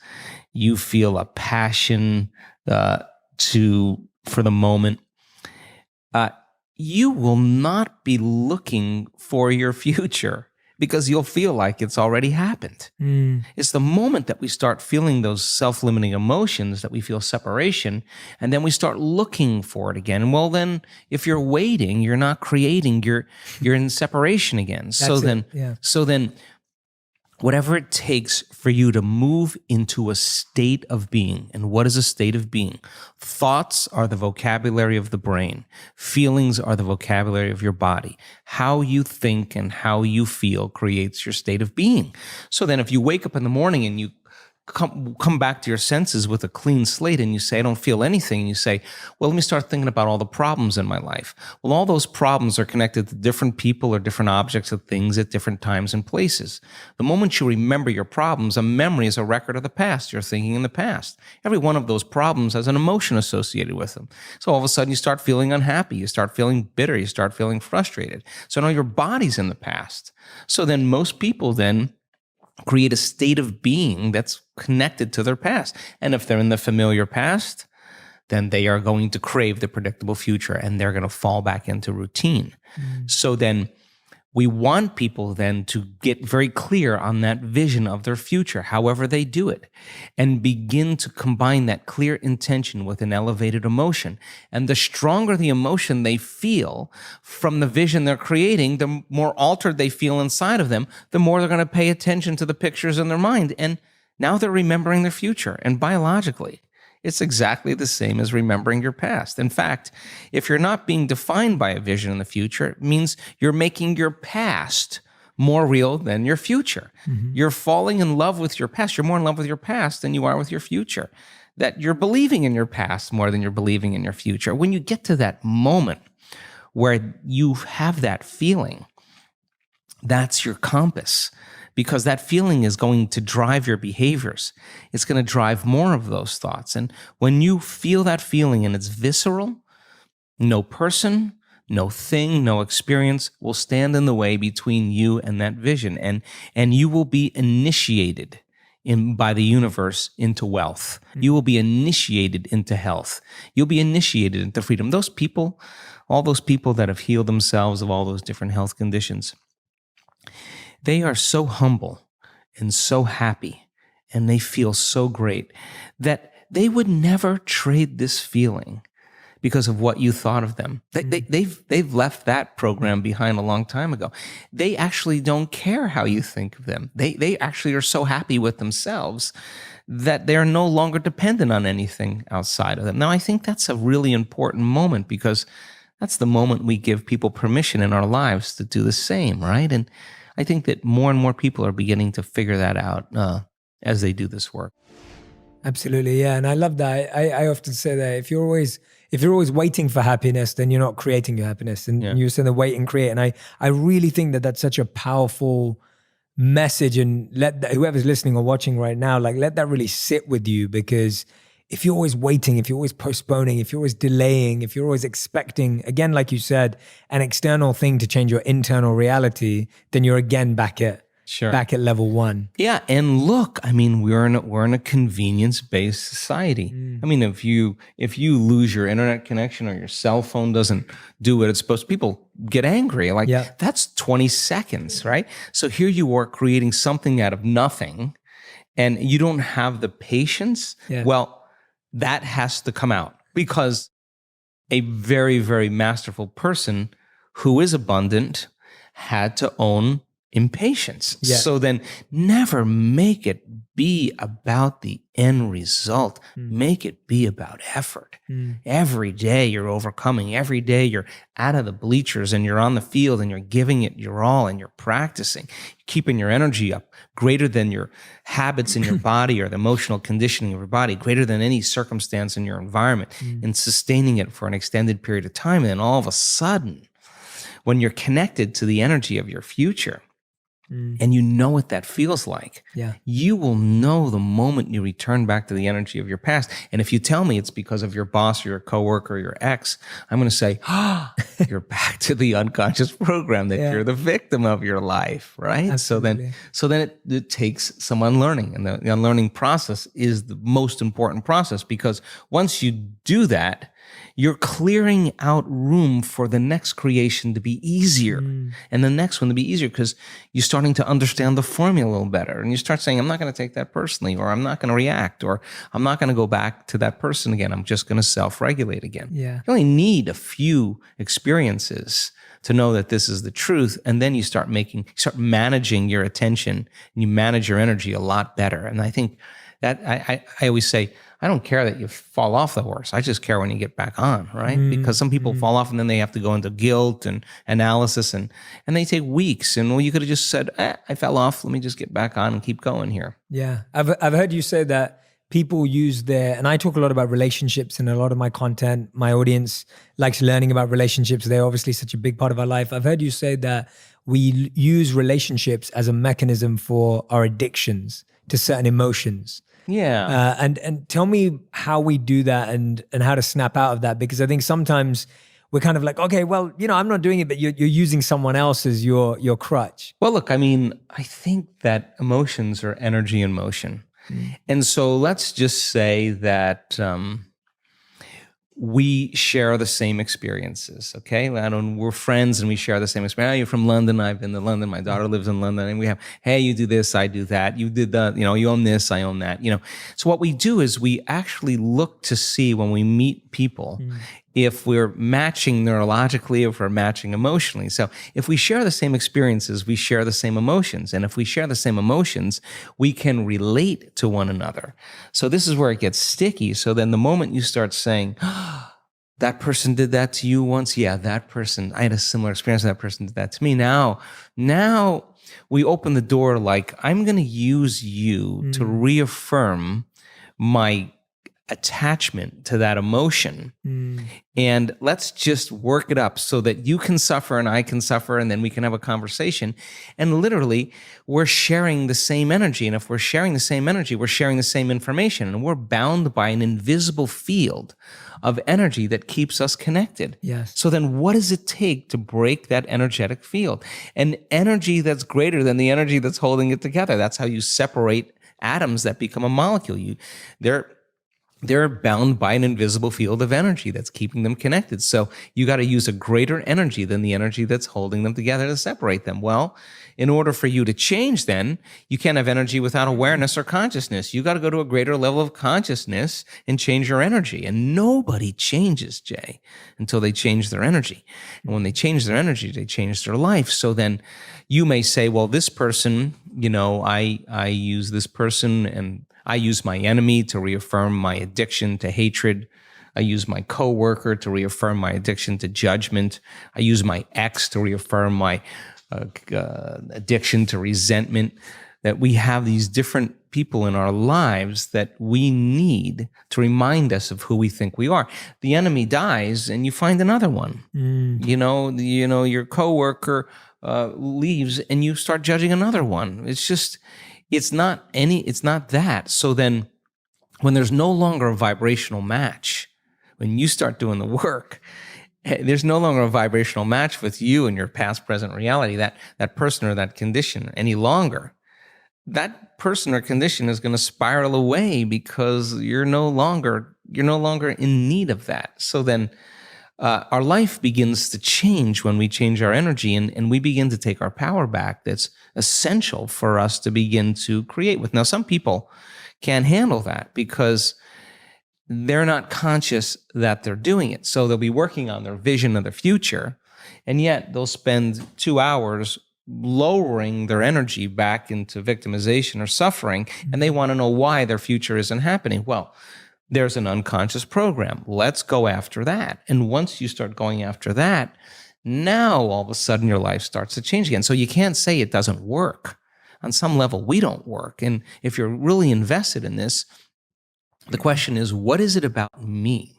you feel a passion for the moment, you will not be looking for your future, because you'll feel like it's already happened. It's the moment that we start feeling those self-limiting emotions that we feel separation, and then we start looking for it again. Well, then if you're waiting, you're not creating, you're in separation again. So then whatever it takes for you to move into a state of being. And what is a state of being? Thoughts are the vocabulary of the brain. Feelings are the vocabulary of your body. How you think and how you feel creates your state of being. So then if you wake up in the morning and you come back to your senses with a clean slate and you say, I don't feel anything, and you say, well, let me start thinking about all the problems in my life. Well, all those problems are connected to different people or different objects or things at different times and places. The moment you remember your problems, a memory is a record of the past. You're thinking in the past. Every one of those problems has an emotion associated with them. So all of a sudden you start feeling unhappy, you start feeling bitter, you start feeling frustrated. So now your body's in the past. So then most people then create a state of being that's connected to their past. And if they're in the familiar past, then they are going to crave the predictable future and they're going to fall back into routine. So then we want people then to get very clear on that vision of their future, however they do it, and begin to combine that clear intention with an elevated emotion. And the stronger the emotion they feel from the vision they're creating, the more altered they feel inside of them, the more they're going to pay attention to the pictures in their mind. And now they're remembering their future. And biologically, it's exactly the same as remembering your past. In fact, if you're not being defined by a vision in the future, it means you're making your past more real than your future. You're falling in love with your past. You're more in love with your past than you are with your future. That you're believing in your past more than you're believing in your future. When you get to that moment where you have that feeling, that's your compass. Because that feeling is going to drive your behaviors. It's going to drive more of those thoughts. And when you feel that feeling and it's visceral, no person, no thing, no experience will stand in the way between you and that vision. And you will be initiated by the universe into wealth. You will be initiated into health. You'll be initiated into freedom. Those people, all those people that have healed themselves of all those different health conditions, they are so humble and so happy, and they feel so great that they would never trade this feeling because of what you thought of them. They've left that program behind a long time ago. They actually don't care how you think of them. They actually are so happy with themselves that they're no longer dependent on anything outside of them. Now, I think that's a really important moment because that's the moment we give people permission in our lives to do the same, right? And I think that more and more people are beginning to figure that out as they do this work. Absolutely, yeah, and I love that. I often say that if you're always waiting for happiness, then you're not creating your happiness, and you're saying the wait and create. And I really think that that's such a powerful message, and whoever's listening or watching right now, like let that really sit with you, because if you're always waiting, if you're always postponing, if you're always delaying, if you're always expecting, again, like you said, an external thing to change your internal reality, then you're again back at level one. Yeah, and look, I mean, we're in a convenience-based society. I mean, if you lose your internet connection or your cell phone doesn't do what it's supposed to, people get angry. Like that's 20 seconds, right? So here you are creating something out of nothing, and you don't have the patience. Well, that has to come out, because a very, very masterful person who is abundant had to own impatience. So then never make it be about the end result. Make it be about effort. Every day you're overcoming. Every day you're out of the bleachers and you're on the field and you're giving it your all and you're practicing, keeping your energy up greater than your habits in your body or the emotional conditioning of your body, greater than any circumstance in your environment, and sustaining it for an extended period of time. And then all of a sudden, when you're connected to the energy of your future, and you know what that feels like, you will know the moment you return back to the energy of your past. And if you tell me it's because of your boss or your coworker or your ex, I'm going to say, you're back to the unconscious program that you're the victim of your life, right? Absolutely. So then it takes some unlearning, and the unlearning process is the most important process, because once you do that, you're clearing out room for the next creation to be easier, and the next one to be easier, because you're starting to understand the formula a little better. And you start saying, I'm not going to take that personally, or I'm not going to react, or I'm not going to go back to that person again. I'm just going to self-regulate again. You only need a few experiences to know that this is the truth. And then you start managing your attention, and you manage your energy a lot better. And I think that I always say, I don't care that you fall off the horse. I just care when you get back on, right? Because some people fall off and then they have to go into guilt and analysis and they take weeks. And well, you could have just said, I fell off. Let me just get back on and keep going here. Yeah. I've heard you say that people use and I talk a lot about relationships in a lot of my content. My audience likes learning about relationships. They're obviously such a big part of our life. I've heard you say that we use relationships as a mechanism for our addictions to certain emotions. Yeah. And tell me how we do that and how to snap out of that, because I think sometimes we're kind of like, okay, well, I'm not doing it, but you're using someone else as your crutch. Well, look, I mean, I think that emotions are energy in motion. And so let's just say that we share the same experiences, okay? We're friends and we share the same experience. Oh, you're from London, I've been to London, my daughter lives in London, and we have, hey, you do this, I do that, you did that, you own this, I own that, So what we do is we actually look to see when we meet people if we're matching neurologically, if we're matching emotionally. So if we share the same experiences, we share the same emotions. And if we share the same emotions, we can relate to one another. So this is where it gets sticky. So then the moment you start saying, that person did that to you once. Yeah, that person, I had a similar experience. That person did that to me. Now we open the door like, I'm going to use you to reaffirm my attachment to that emotion. And let's just work it up so that you can suffer and I can suffer, and then we can have a conversation. And literally, we're sharing the same energy. And if we're sharing the same energy, we're sharing the same information. And we're bound by an invisible field of energy that keeps us connected. Yes. So then what does it take to break that energetic field? An energy that's greater than the energy that's holding it together. That's how you separate atoms that become a molecule. They're bound by an invisible field of energy that's keeping them connected. So you got to use a greater energy than the energy that's holding them together to separate them. Well, in order for you to change, then you can't have energy without awareness or consciousness. You got to go to a greater level of consciousness and change your energy. And nobody changes, Jay, until they change their energy. And when they change their energy, they change their life. So then you may say, well, this person, I use this person, and I use my enemy to reaffirm my addiction to hatred. I use my coworker to reaffirm my addiction to judgment. I use my ex to reaffirm my addiction to resentment. That we have these different people in our lives that we need to remind us of who we think we are. The enemy dies and you find another one. Your coworker leaves and you start judging another one. It's not that. So then when there's no longer a vibrational match, when you start doing the work, there's no longer a vibrational match with you and your past, present reality, that person or that condition any longer. That person or condition is going to spiral away because you're no longer in need of that. So then our life begins to change when we change our energy and we begin to take our power back. That's essential for us to begin to create with. Now, some people can't handle that because they're not conscious that they're doing it. So they'll be working on their vision of the future, and yet they'll spend 2 hours lowering their energy back into victimization or suffering, and they want to know why their future isn't happening. Well, there's an unconscious program. Let's go after that. And once you start going after that, now all of a sudden your life starts to change again. So you can't say it doesn't work. On some level, we don't work. And if you're really invested in this, the question is, what is it about me?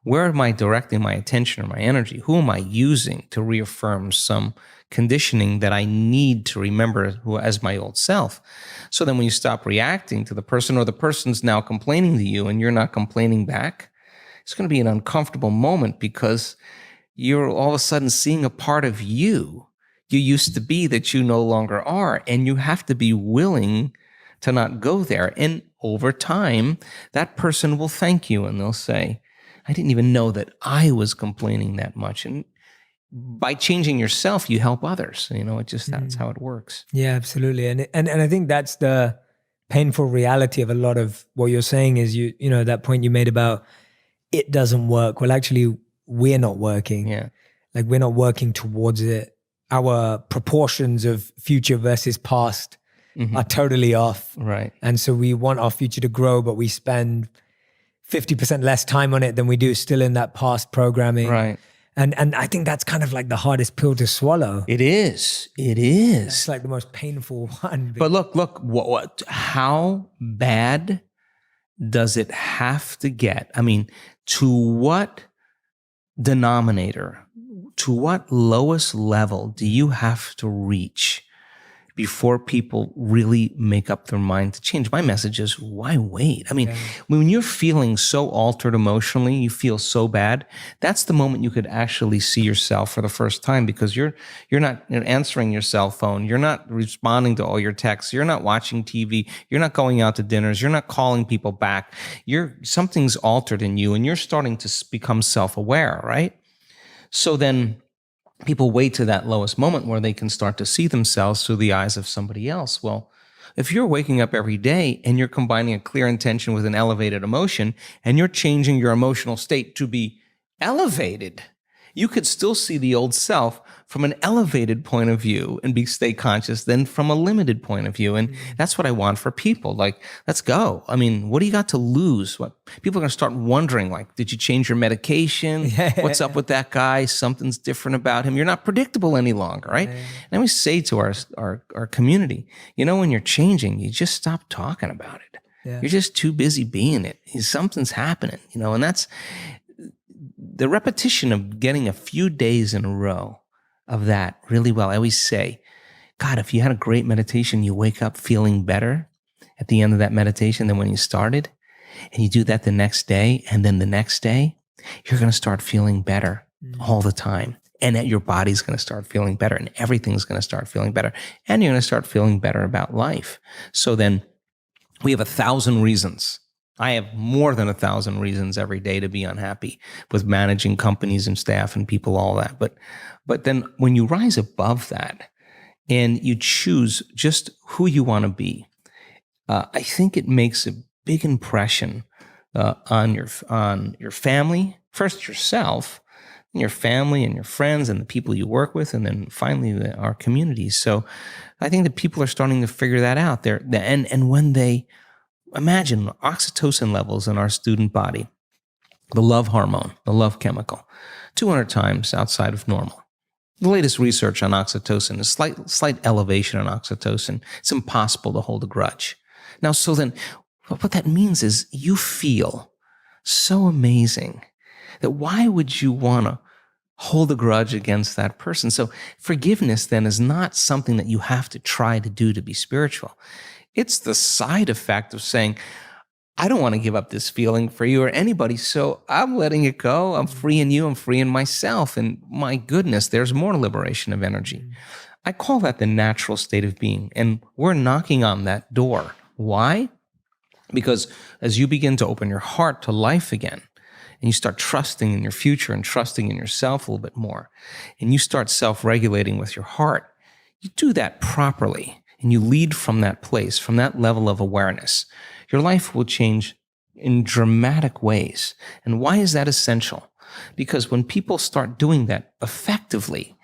Where am I directing my attention or my energy? Who am I using to reaffirm some conditioning that I need to remember as my old self? So then when you stop reacting to the person, or the person's now complaining to you and you're not complaining back, it's going to be an uncomfortable moment because you're all of a sudden seeing a part of you used to be that you no longer are. And you have to be willing to not go there. And over time, that person will thank you and they'll say, I didn't even know that I was complaining that much. And by changing yourself, you help others. That's how it works. Yeah, absolutely. And I think that's the painful reality of a lot of what you're saying is that point you made about it doesn't work. Well, actually, we're not working. Yeah. Like we're not working towards it. Our proportions of future versus past are totally off. Right. And so we want our future to grow, but we spend 50% less time on it than we do still in that past programming. Right. And I think that's kind of like the hardest pill to swallow. It is. It is. It's like the most painful one. But look, how bad does it have to get? I mean, to what denominator, to what lowest level do you have to reach before people really make up their mind to change? My message is, why wait? I mean, when you're feeling so altered emotionally, you feel so bad, that's the moment you could actually see yourself for the first time, because you're not answering your cell phone. You're not responding to all your texts. You're not watching TV. You're not going out to dinners. You're not calling people back. Something's altered in you, and you're starting to become self-aware, right? So then people wait to that lowest moment where they can start to see themselves through the eyes of somebody else. Well, if you're waking up every day and you're combining a clear intention with an elevated emotion, and you're changing your emotional state to be elevated, you could still see the old self from an elevated point of view and stay conscious than from a limited point of view. And that's what I want for people. Like, let's go. I mean, what do you got to lose? What people are going to start wondering, like, did you change your medication? What's up with that guy? Something's different about him. You're not predictable any longer, right? And we say to our community, when you're changing, you just stop talking about it. You're just too busy being it. Something's happening, and that's the repetition of getting a few days in a row of that really well. I always say, God, if you had a great meditation, you wake up feeling better at the end of that meditation than when you started, and you do that the next day, and then the next day, you're going to start feeling better all the time. And that your body's going to start feeling better, and everything's going to start feeling better, and you're going to start feeling better about life. So then we have 1,000 reasons. I have more than 1,000 reasons every day to be unhappy with managing companies and staff and people, all that. But then when you rise above that and you choose just who you want to be, I think it makes a big impression on your family, first yourself, and your family and your friends and the people you work with, and then finally our communities. So I think that people are starting to figure that out there. And when they imagine oxytocin levels in our student body, the love hormone, the love chemical, 200 times outside of normal. The latest research on oxytocin is slight elevation in oxytocin. It's impossible to hold a grudge. Now, so then what that means is you feel so amazing that why would you want to hold a grudge against that person? So forgiveness then is not something that you have to try to do to be spiritual. It's the side effect of saying, I don't want to give up this feeling for you or anybody, so I'm letting it go. I'm freeing you. I'm freeing myself. And my goodness, there's more liberation of energy. I call that the natural state of being. And we're knocking on that door. Why? Because as you begin to open your heart to life again, and you start trusting in your future and trusting in yourself a little bit more, and you start self-regulating with your heart, you do that properly. And you lead from that place, from that level of awareness, your life will change in dramatic ways. And why is that essential? Because when people start doing that effectively,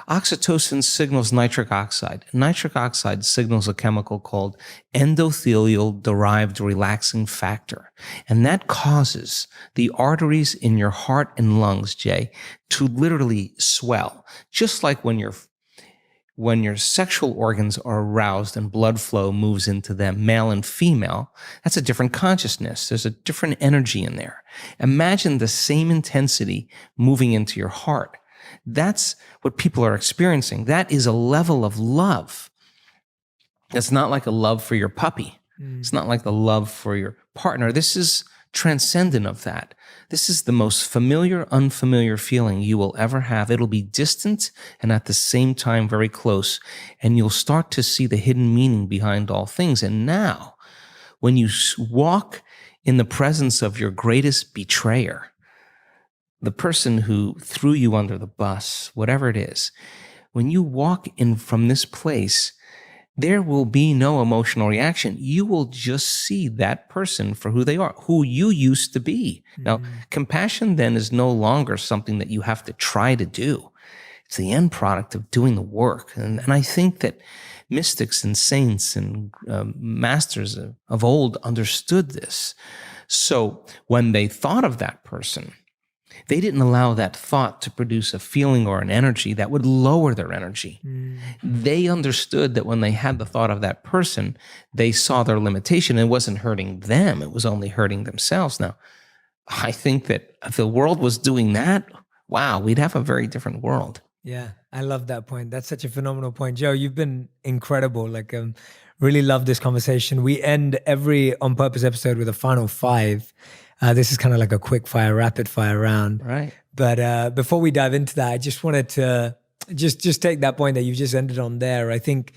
oxytocin signals nitric oxide. Nitric oxide signals a chemical called endothelial-derived relaxing factor. And that causes the arteries in your heart and lungs, Jay, to literally swell. Just like when your sexual organs are aroused and blood flow moves into them, male and female, that's a different consciousness. There's a different energy in there. Imagine the same intensity moving into your heart. That's what people are experiencing. That is a level of love. It's not like a love for your puppy. It's not like the love for your partner. This is transcendent of that. This is the most familiar, unfamiliar feeling you will ever have. It'll be distant and at the same time very close. And you'll start to see the hidden meaning behind all things. And now, when you walk in the presence of your greatest betrayer, the person who threw you under the bus, whatever it is, when you walk in from this place, there will be no emotional reaction. You will just see that person for who they are, who you used to be. Now, compassion then is no longer something that you have to try to do. It's the end product of doing the work. And I think that mystics and saints and masters of old understood this. So when they thought of that person, they didn't allow that thought to produce a feeling or an energy that would lower their energy. They understood that when they had the thought of that person, they saw their limitation. It wasn't hurting them. It was only hurting themselves. Now, I think that if the world was doing that, wow, we'd have a very different world. Yeah, I love that point. That's such a phenomenal point. Joe, you've been incredible. Like, really love this conversation. We end every On Purpose episode with a final 5. This is kind of like a quick fire, rapid fire round. Right. But before we dive into that, I just wanted to just take that point that you just ended on there. I think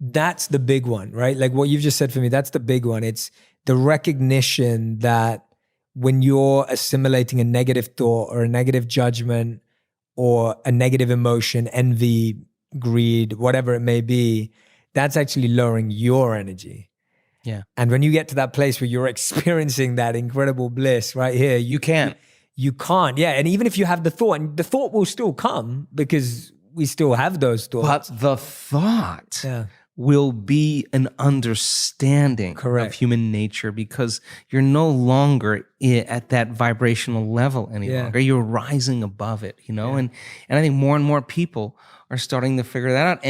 that's the big one, right? Like what you've just said for me, that's the big one. It's the recognition that when you're assimilating a negative thought or a negative judgment or a negative emotion, envy, greed, whatever it may be, that's actually lowering your energy. Yeah. And when you get to that place where you're experiencing that incredible bliss right here, You can't. You can't. Yeah. And even if you have the thought, and the thought will still come because we still have those thoughts. But the thought Yeah. will be an understanding Correct. of human nature, because you're no longer at that vibrational level any Yeah. longer. You're rising above it, Yeah. and I think more and more people are starting to figure that out.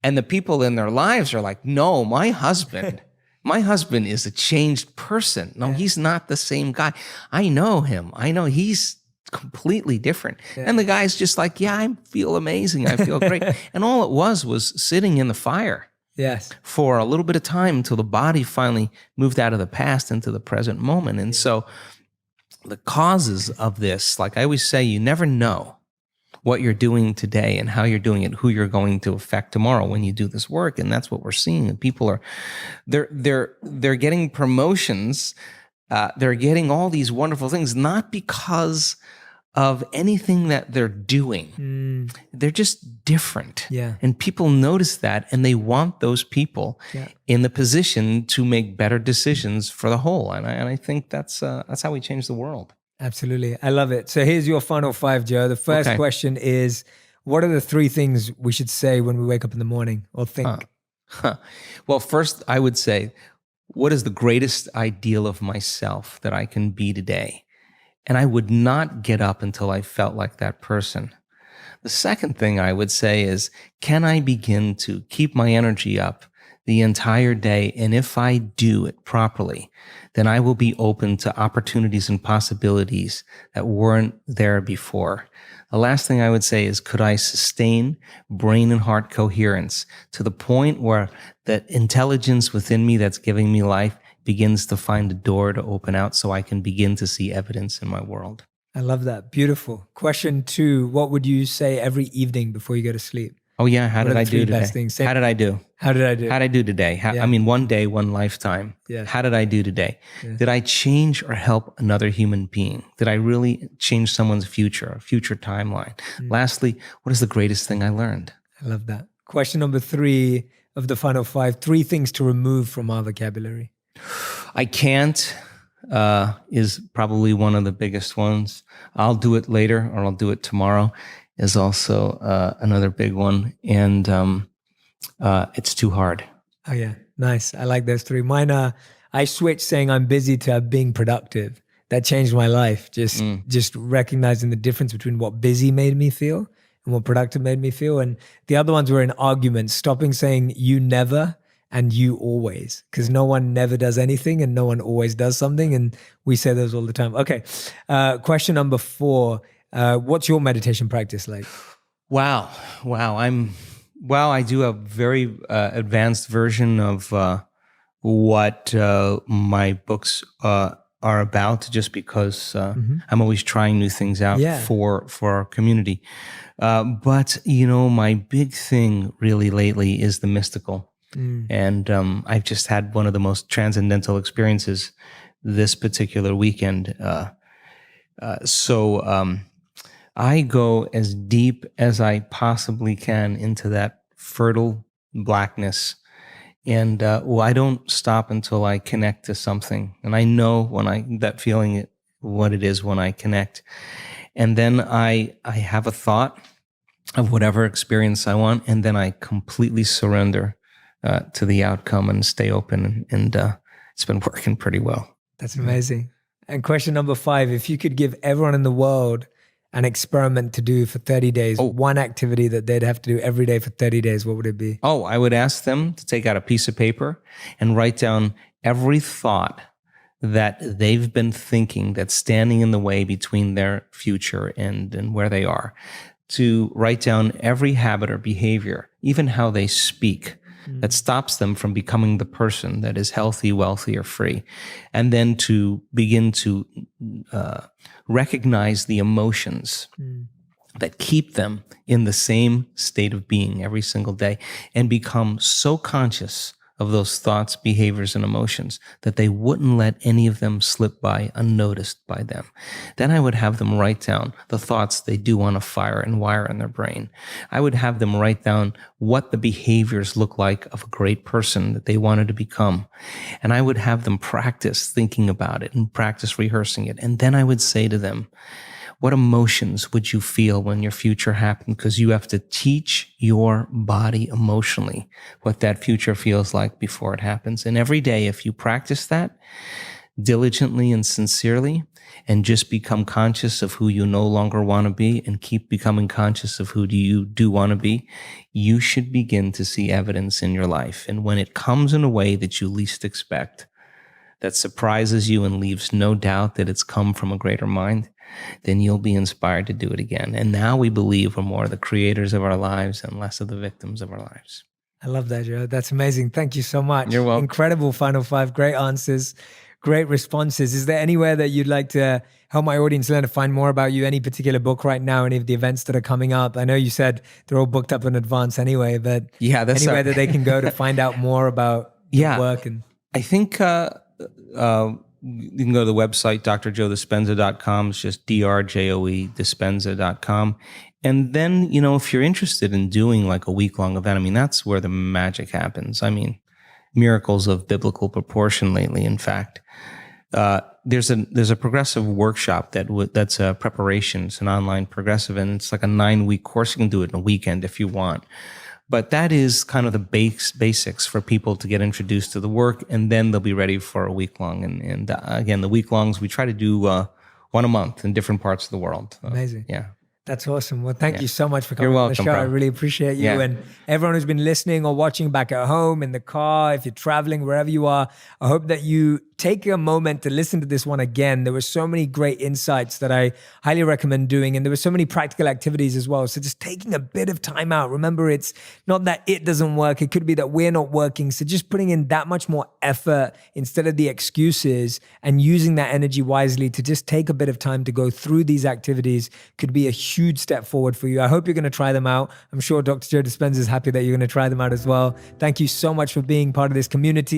And the people in their lives are like, no, my husband is a changed person. No, he's not the same guy. I know him. I know he's completely different. Yeah. And the guy's just like, yeah, I feel amazing. I feel great. And all it was sitting in the fire Yes. for a little bit of time until the body finally moved out of the past into the present moment. And so the causes of this, like I always say, you never know what you're doing today and how you're doing it, who you're going to affect tomorrow when you do this work. And that's what we're seeing. And people are, they're getting promotions. They're getting all these wonderful things, not because of anything that they're doing. They're just different. Yeah. And people notice that, and they want those people in the position to make better decisions for the whole. And I think that's how we change the world. Absolutely. I love it. So here's your final 5, Joe. The first question is, what are the 3 things we should say when we wake up in the morning or think? Well, first, I would say, what is the greatest ideal of myself that I can be today? And I would not get up until I felt like that person. The second thing I would say is, can I begin to keep my energy up the entire day? And if I do it properly, then I will be open to opportunities and possibilities that weren't there before. The last thing I would say is, could I sustain brain and heart coherence to the point where that intelligence within me that's giving me life begins to find a door to open out so I can begin to see evidence in my world? I love that. Beautiful. Question 2, what would you say every evening before you go to sleep? Oh yeah, how did I do today? Best things? How did I do? How did I do? How did I do today? I mean, one day, one lifetime. Yes. How did I do today? Yes. Did I change or help another human being? Did I really change someone's future, a future timeline? Lastly, what is the greatest thing I learned? I love that. Question number 3 of the final 5, 3 things to remove from our vocabulary. I can't is probably one of the biggest ones. I'll do it later, or I'll do it tomorrow, is also another big one. And it's too hard. Oh yeah, nice. I like those 3. Mine are, I switched saying I'm busy to being productive. That changed my life. Just recognizing the difference between what busy made me feel and what productive made me feel. And the other ones were in arguments, stopping saying you never and you always, because no one never does anything and no one always does something. And we say those all the time. Okay. Question number 4. What's your meditation practice like? Wow. I do a very advanced version of what my books are about, just because I'm always trying new things out for our community. But, my big thing really lately is the mystical. And I've just had one of the most transcendental experiences this particular weekend. So I go as deep as I possibly can into that fertile blackness. And I don't stop until I connect to something. And I know that feeling, what it is when I connect. And then I have a thought of whatever experience I want. And then I completely surrender to the outcome and stay open. And it's been working pretty well. That's amazing. And question number 5, if you could give everyone in the world an experiment to do for 30 days, one activity that they'd have to do every day for 30 days, what would it be? Oh, I would ask them to take out a piece of paper and write down every thought that they've been thinking that's standing in the way between their future and where they are. To write down every habit or behavior, even how they speak, that stops them from becoming the person that is healthy, wealthy, or free. And then to begin to recognize the emotions that keep them in the same state of being every single day, and become so conscious of those thoughts, behaviors, and emotions that they wouldn't let any of them slip by unnoticed by them. Then I would have them write down the thoughts they do want to fire and wire in their brain. I would have them write down what the behaviors look like of a great person that they wanted to become. And I would have them practice thinking about it and practice rehearsing it. And then I would say to them, what emotions would you feel when your future happened? Because you have to teach your body emotionally what that future feels like before it happens. And every day, if you practice that diligently and sincerely, and just become conscious of who you no longer want to be and keep becoming conscious of who you do want to be, you should begin to see evidence in your life. And when it comes in a way that you least expect, that surprises you and leaves no doubt that it's come from a greater mind, then you'll be inspired to do it again. And now we believe we're more the creators of our lives and less of the victims of our lives. I love that, Joe. That's amazing. Thank you so much. You're welcome. Incredible final 5. Great answers, great responses. Is there anywhere that you'd like to help my audience learn to find more about you? Any particular book right now? Any of the events that are coming up? I know you said they're all booked up in advance anyway, but anywhere that they can go to find out more about your work? And I think you can go to the website, drjoedispenza.com. It's just DRJOE Dispenza.com. And then, if you're interested in doing like a week-long event, I mean, that's where the magic happens. I mean, miracles of biblical proportion lately, in fact. There's a progressive workshop that's a preparation. It's an online progressive, and it's like a 9-week course. You can do it in a weekend if you want. But that is kind of the basics for people to get introduced to the work, and then they'll be ready for a week long. And again, the week longs, we try to do one a month in different parts of the world. Amazing. Yeah. That's awesome. Well, thank you so much for coming You're on the welcome, show. bro. I really appreciate you. And everyone who's been listening or watching back at home, in the car, if you're traveling, wherever you are, I hope that you take a moment to listen to this one again. There were so many great insights that I highly recommend doing. And there were so many practical activities as well. So just taking a bit of time out. Remember, it's not that it doesn't work. It could be that we're not working. So just putting in that much more effort instead of the excuses, and using that energy wisely to just take a bit of time to go through these activities could be a huge step forward for you. I hope you're going to try them out. I'm sure Dr. Joe Dispenza is happy that you're going to try them out as well. Thank you so much for being part of this community.